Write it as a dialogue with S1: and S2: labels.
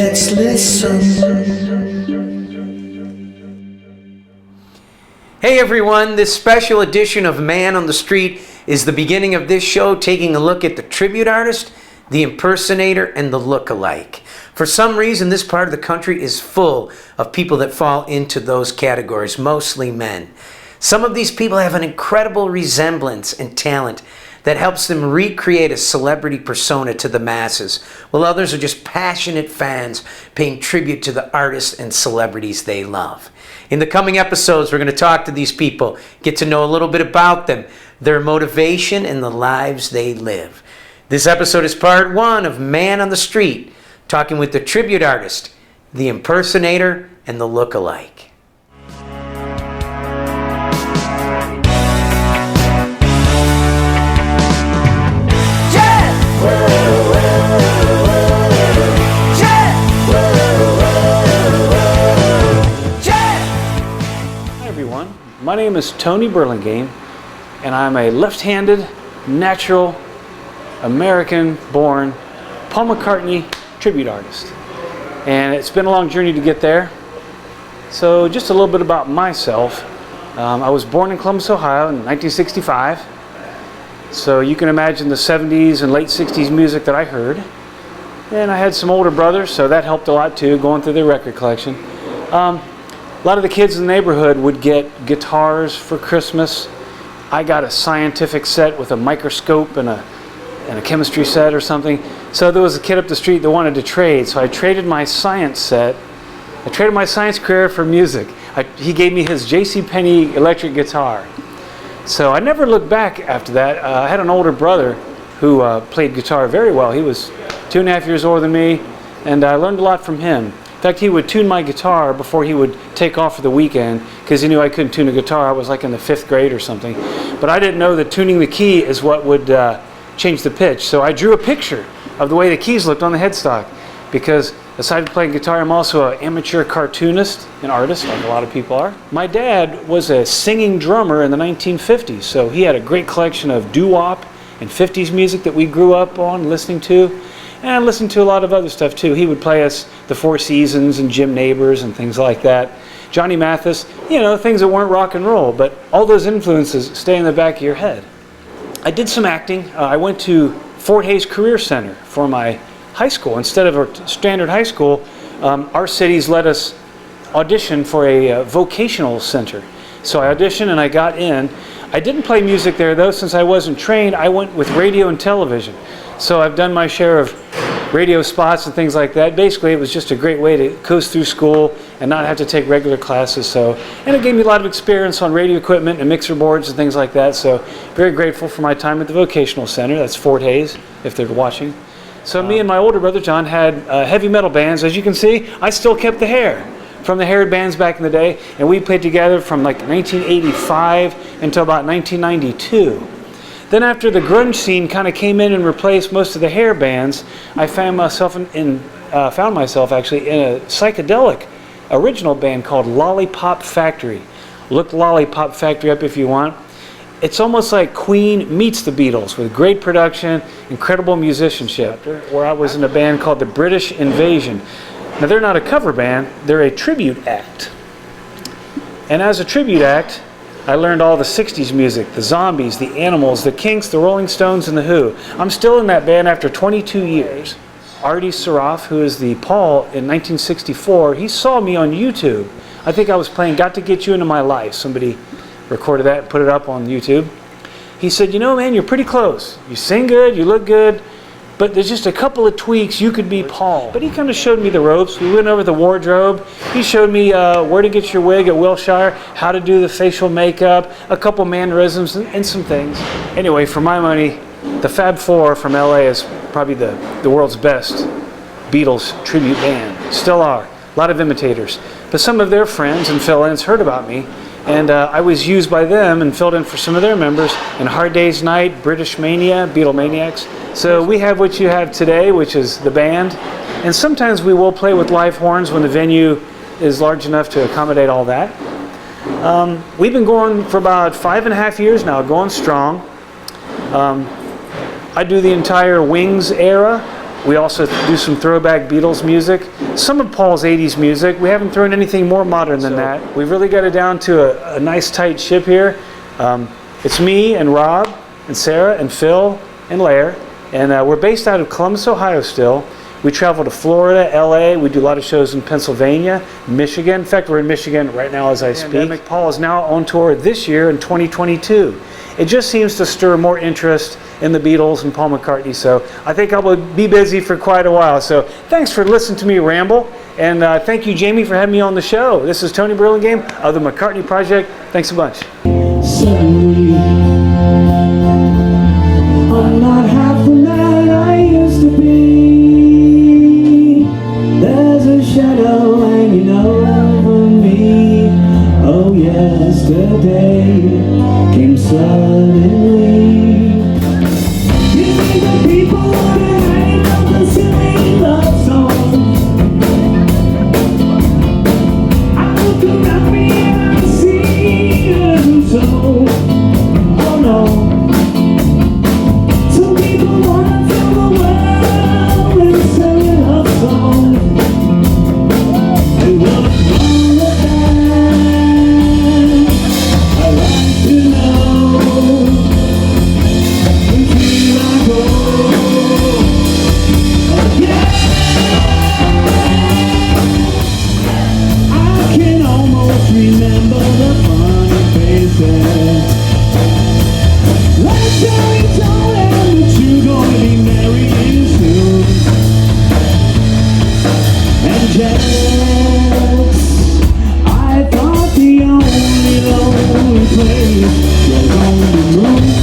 S1: Let's listen.
S2: Hey everyone, this special edition of Man on the Street is the beginning of this show, taking a look at the tribute artist, the impersonator, and the look-alike. For some reason, this part of the country is full of people that fall into those categories, mostly men. Some of these people have an incredible resemblance and talent that helps them recreate a celebrity persona to the masses, while others are just passionate fans paying tribute to the artists and celebrities they love. In the coming episodes, we're going to talk to these people, get to know a little bit about them, their motivation, and the lives they live. This episode is part one of Man on the Street, talking with the tribute artist, the impersonator, and the look-alike.
S3: My name is Tony Burlingame, and I'm a left-handed, natural, American-born Paul McCartney tribute artist. And it's been a long journey to get there. So just a little bit about myself. I was born in Columbus, Ohio in 1965. So you can imagine the 70s and late 60s music that I heard. And I had some older brothers, so that helped a lot too, going through their record collection. A lot of the kids in the neighborhood would get guitars for Christmas. I got a scientific set with a microscope and a chemistry set or something. So there was a kid up the street that wanted to trade. So I traded my science set. I traded my science career for music. He gave me his JCPenney electric guitar. So I never looked back after that. I had an older brother who played guitar very well. He was 2.5 years older than me, and I learned a lot from him. In fact, he would tune my guitar before he would take off for the weekend because he knew I couldn't tune a guitar. I was like in the 5th grade or something. But I didn't know that tuning the key is what would change the pitch. So I drew a picture of the way the keys looked on the headstock because aside from playing guitar, I'm also an amateur cartoonist and artist, like a lot of people are. My dad was a singing drummer in the 1950s, so he had a great collection of doo-wop and 50s music that we grew up on listening to. And I listened to a lot of other stuff too. He would play us the Four Seasons and Jim Neighbors and things like that. Johnny Mathis, things that weren't rock and roll, but all those influences stay in the back of your head. I did some acting. I went to Fort Hays Career Center for my high school. Instead of a standard high school, our cities let us audition for a vocational center. So I auditioned and I got in. I didn't play music there though, since I wasn't trained. I went with radio and television. So I've done my share of radio spots and things like that. Basically, it was just a great way to coast through school and not have to take regular classes. And it gave me a lot of experience on radio equipment and mixer boards and things like that. So very grateful for my time at the vocational center. That's Fort Hays, if they're watching. So me and my older brother John had heavy metal bands. As you can see, I still kept the hair from the haired bands back in the day, and we played together from like 1985 until about 1992. Then after the grunge scene kind of came in and replaced most of the hair bands, I found myself actually in a psychedelic original band called Lollipop Factory. Look Lollipop Factory up if you want. It's almost like Queen meets the Beatles with great production, incredible musicianship, where I was in a band called the British Invasion. Now they're not a cover band, they're a tribute act. And as a tribute act, I learned all the 60s music, the Zombies, the Animals, the Kinks, the Rolling Stones, and the Who. I'm still in that band after 22 years. Artie Saraf, who is the Paul in 1964, he saw me on YouTube. I think I was playing Got to Get You Into My Life. Somebody recorded that and put it up on YouTube. He said, man, you're pretty close. You sing good, you look good, but there's just a couple of tweaks, you could be Paul. But he kind of showed me the ropes. We went over the wardrobe. He showed me where to get your wig at Wilshire, how to do the facial makeup, a couple mannerisms, and some things. Anyway, for my money, the Fab Four from LA is probably the world's best Beatles tribute band. Still are. A lot of imitators. But some of their friends and fill-ins heard about me, and I was used by them and filled in for some of their members in Hard Day's Night, British Mania, Beatlemaniacs. So we have what you have today, which is the band. And sometimes we will play with live horns when the venue is large enough to accommodate all that. We've been going for about 5.5 years now, going strong. I do the entire Wings era, We also do some throwback Beatles music, some of Paul's 80s music. We haven't thrown anything more modern than that. We've really got it down to a nice tight ship here. It's me and Rob and Sarah and Phil and Lair, and we're based out of Columbus, Ohio still. We travel to Florida, LA, we do a lot of shows in Pennsylvania, Michigan. In fact, we're in Michigan right now as I speak. Paul is now on tour this year in 2022. It just seems to stir more interest in the Beatles and Paul McCartney, so I think I will be busy for quite a while. So thanks for listening to me ramble, and thank you, Jamie, for having me on the show. This is Tony Burlingame of the McCartney Project. Thanks a bunch.
S1: Suddenly, I'm not half the man I used to be. There's a shadow hanging over me. Oh, yesterday came suddenly. You think the people would hang up the silly love song? I look around me and I see it so. Oh no. Some people wanna fill the world with silly love songs. They wanna call it that. I like to know. Until I go. Oh yeah. I can almost remember the funny faces. Like Jerry told him that you're gonna be married soon. And Jax, I thought the only lonely place